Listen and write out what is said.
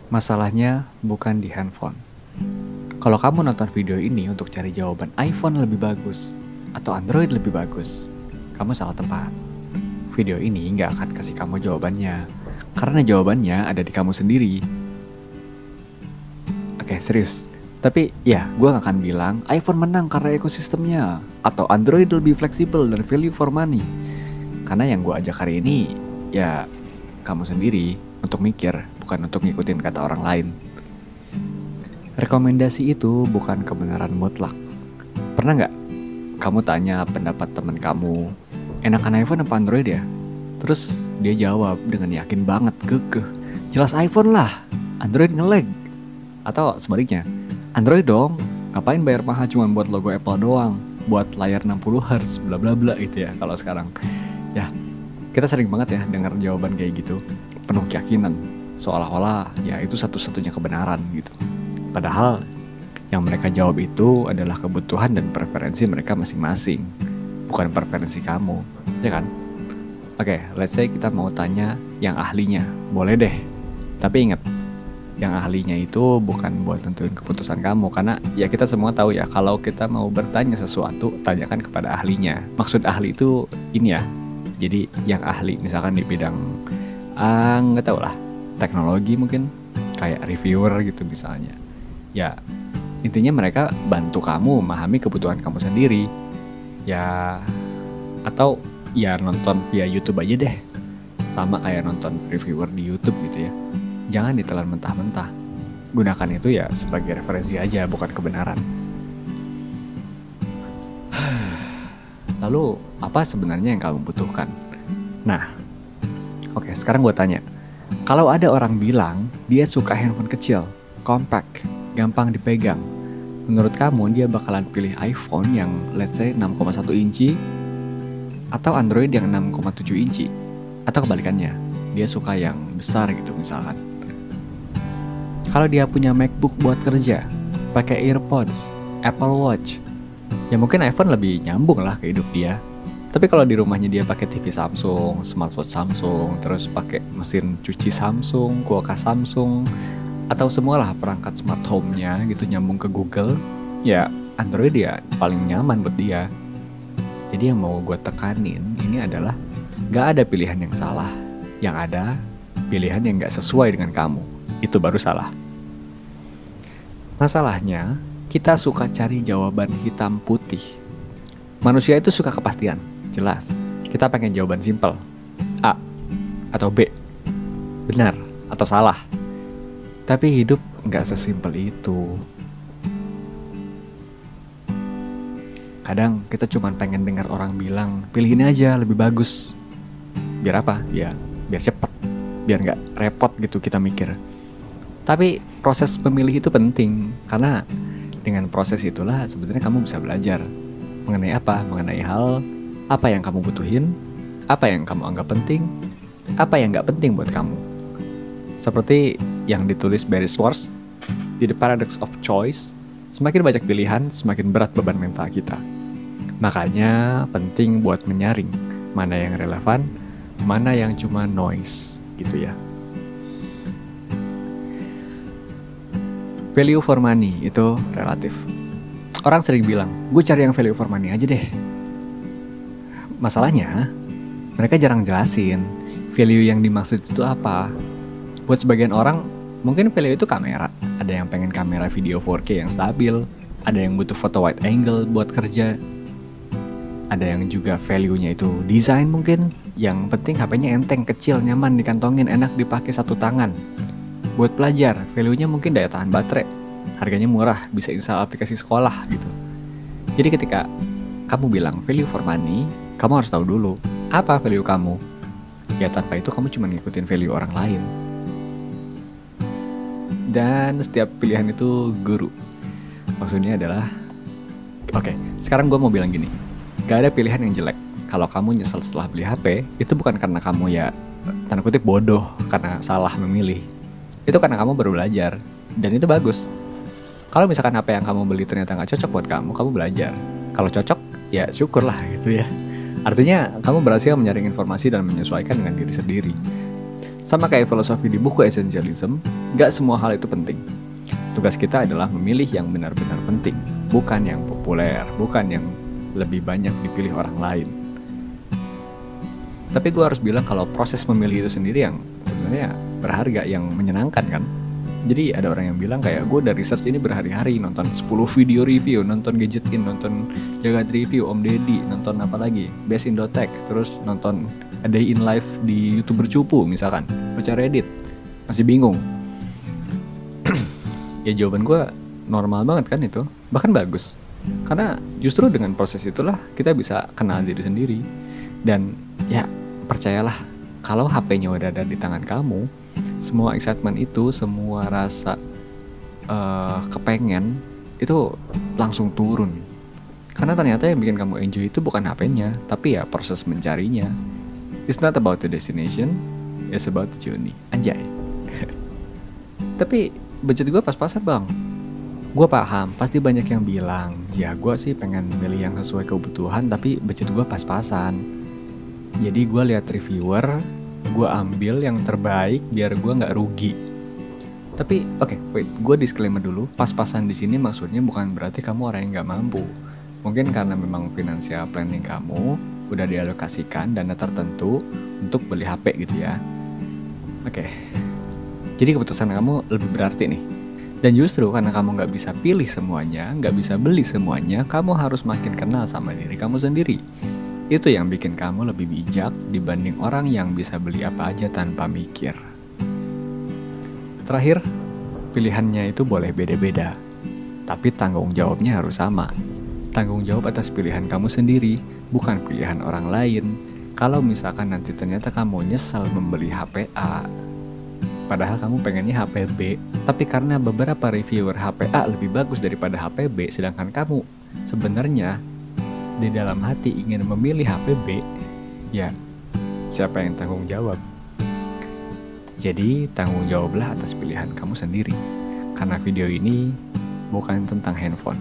Masalahnya bukan di handphone. Kalau kamu nonton video ini untuk cari jawaban iPhone lebih bagus atau Android lebih bagus, kamu salah tempat. Video ini nggak akan kasih kamu jawabannya, karena jawabannya ada di kamu sendiri. Oke, serius. Tapi ya, gue gak akan bilang iPhone menang karena ekosistemnya, atau Android lebih fleksibel dan value for money. Karena yang gue ajak hari ini, ya kamu sendiri untuk mikir, bukan untuk ngikutin kata orang lain. Rekomendasi itu bukan kebenaran mutlak. Pernah nggak kamu tanya pendapat teman kamu, enakan iPhone apa Android ya? Terus dia jawab dengan yakin banget, kekeh, jelas iPhone lah, Android nge-lag. Atau sebaliknya, Android dong, ngapain bayar mahal cuma buat logo Apple doang, buat layar 60 Hz, bla bla bla gitu ya kalau sekarang. Ya, kita sering banget ya dengar jawaban kayak gitu, penuh keyakinan, seolah-olah ya itu satu-satunya kebenaran gitu. Padahal yang mereka jawab itu adalah kebutuhan dan preferensi mereka masing-masing, bukan preferensi kamu, ya kan? Oke, let's say kita mau tanya yang ahlinya, boleh deh. Tapi ingat, yang ahlinya itu bukan buat tentuin keputusan kamu, karena ya kita semua tahu ya, kalau kita mau bertanya sesuatu, tanyakan kepada ahlinya. Maksud ahli itu ini ya, jadi yang ahli misalkan di bidang nggak tahu lah, teknologi mungkin, kayak reviewer gitu misalnya. Ya intinya mereka bantu kamu memahami kebutuhan kamu sendiri. Ya atau ya nonton via YouTube aja deh, sama kayak nonton reviewer di YouTube gitu ya. Jangan ditelan mentah-mentah. Gunakan itu ya sebagai referensi aja, bukan kebenaran. Lalu apa sebenarnya yang kamu butuhkan? Nah, oke, sekarang gue tanya. Kalau ada orang bilang dia suka handphone kecil, compact, gampang dipegang, menurut kamu dia bakalan pilih iPhone yang let's say 6,1 inci atau Android yang 6,7 inci? Atau kebalikannya, dia suka yang besar gitu misalkan. Kalau dia punya MacBook buat kerja, pakai AirPods, Apple Watch, ya mungkin iPhone lebih nyambung lah ke hidup dia. Tapi kalau di rumahnya dia pakai TV Samsung, smartwatch Samsung, terus pakai mesin cuci Samsung, kulkas Samsung, atau semualah perangkat smart home-nya gitu nyambung ke Google, ya Android ya paling nyaman buat dia. Jadi yang mau gue tekanin ini adalah gak ada pilihan yang salah. Yang ada pilihan yang gak sesuai dengan kamu. Itu baru salah. Masalahnya, kita suka cari jawaban hitam putih. Manusia itu suka kepastian, jelas. Kita pengen jawaban simpel, A atau B, benar atau salah. Tapi hidup gak sesimpel itu. Kadang kita cuma pengen dengar orang bilang, pilih ini aja lebih bagus. Biar apa? Ya, biar cepet, biar gak repot gitu kita mikir. Tapi proses memilih itu penting, karena dengan proses itulah sebenarnya kamu bisa belajar. Mengenai apa? Mengenai hal apa yang kamu butuhin, apa yang kamu anggap penting, apa yang gak penting buat kamu. Seperti yang ditulis Barry Schwartz di The Paradox of Choice, semakin banyak pilihan, semakin berat beban mental kita. Makanya penting buat menyaring mana yang relevan, mana yang cuma noise gitu ya. Value for money itu relatif. Orang sering bilang, gue cari yang value for money aja deh. Masalahnya, mereka jarang jelasin value yang dimaksud itu apa. Buat sebagian orang, mungkin value itu kamera. Ada yang pengen kamera video 4K yang stabil, ada yang butuh foto wide angle buat kerja, ada yang juga value-nya itu desain mungkin. Yang penting HP-nya enteng, kecil, nyaman dikantongin, enak dipakai satu tangan. Buat pelajar, value-nya mungkin daya tahan baterai, harganya murah, bisa install aplikasi sekolah gitu. Jadi ketika kamu bilang value for money, kamu harus tahu dulu apa value kamu. Ya tanpa itu kamu cuma ngikutin value orang lain. Dan setiap pilihan itu guru. Maksudnya adalah, oke, sekarang gue mau bilang gini, gak ada pilihan yang jelek. Kalau kamu nyesel setelah beli HP, itu bukan karena kamu ya tanda kutip bodoh karena salah memilih. Itu karena kamu baru belajar, dan itu bagus. Kalau misalkan HP yang kamu beli ternyata gak cocok buat kamu belajar. Kalau cocok, ya syukurlah gitu ya. Artinya kamu berhasil menyaring informasi dan menyesuaikan dengan diri sendiri. Sama kayak filosofi di buku Essentialism, gak semua hal itu penting. Tugas kita adalah memilih yang benar-benar penting, bukan yang populer, bukan yang lebih banyak dipilih orang lain. Tapi gue harus bilang kalau proses memilih itu sendiri yang sebenarnya berharga, yang menyenangkan kan. Jadi ada orang yang bilang kayak gue udah research ini berhari-hari, nonton 10 video review, nonton Gadgetin, nonton Jagat Review, Om Deddy, nonton apa lagi, Best Indotech, terus nonton A Day in Life di YouTuber Cupu misalkan, baca Reddit, masih bingung. Ya jawaban gue normal banget kan itu, bahkan bagus. Karena justru dengan proses itulah kita bisa kenal diri sendiri. Dan ya percayalah, kalau HP-nya udah ada di tangan kamu, semua excitement itu, semua rasa kepengen itu langsung turun. Karena ternyata yang bikin kamu enjoy itu bukan HP-nya, tapi ya proses mencarinya. It's not about the destination, it's about the journey. Anjay. Tapi budget gue pas-pasan bang. Gue paham, pasti banyak yang bilang, ya gue sih pengen milih yang sesuai kebutuhan, tapi budget gue pas-pasan. Jadi gue lihat reviewer, gue ambil yang terbaik biar gue nggak rugi. Tapi wait, gue disclaimer dulu. Pas-pasan di sini maksudnya bukan berarti kamu orang yang nggak mampu. Mungkin karena memang financial planning kamu udah dialokasikan dana tertentu untuk beli HP gitu ya. Jadi keputusan kamu lebih berarti nih. Dan justru karena kamu nggak bisa pilih semuanya, nggak bisa beli semuanya, kamu harus makin kenal sama diri kamu sendiri. Itu yang bikin kamu lebih bijak dibanding orang yang bisa beli apa aja tanpa mikir. Terakhir, pilihannya itu boleh beda-beda, tapi tanggung jawabnya harus sama. Tanggung jawab atas pilihan kamu sendiri, bukan pilihan orang lain. Kalau misalkan nanti ternyata kamu nyesal membeli HP A, padahal kamu pengennya HP B, tapi karena beberapa reviewer HP A lebih bagus daripada HP B, sedangkan kamu sebenarnya di dalam hati ingin memilih HP B, ya siapa yang tanggung jawab? Jadi tanggung jawablah atas pilihan kamu sendiri. Karena video ini bukan tentang handphone,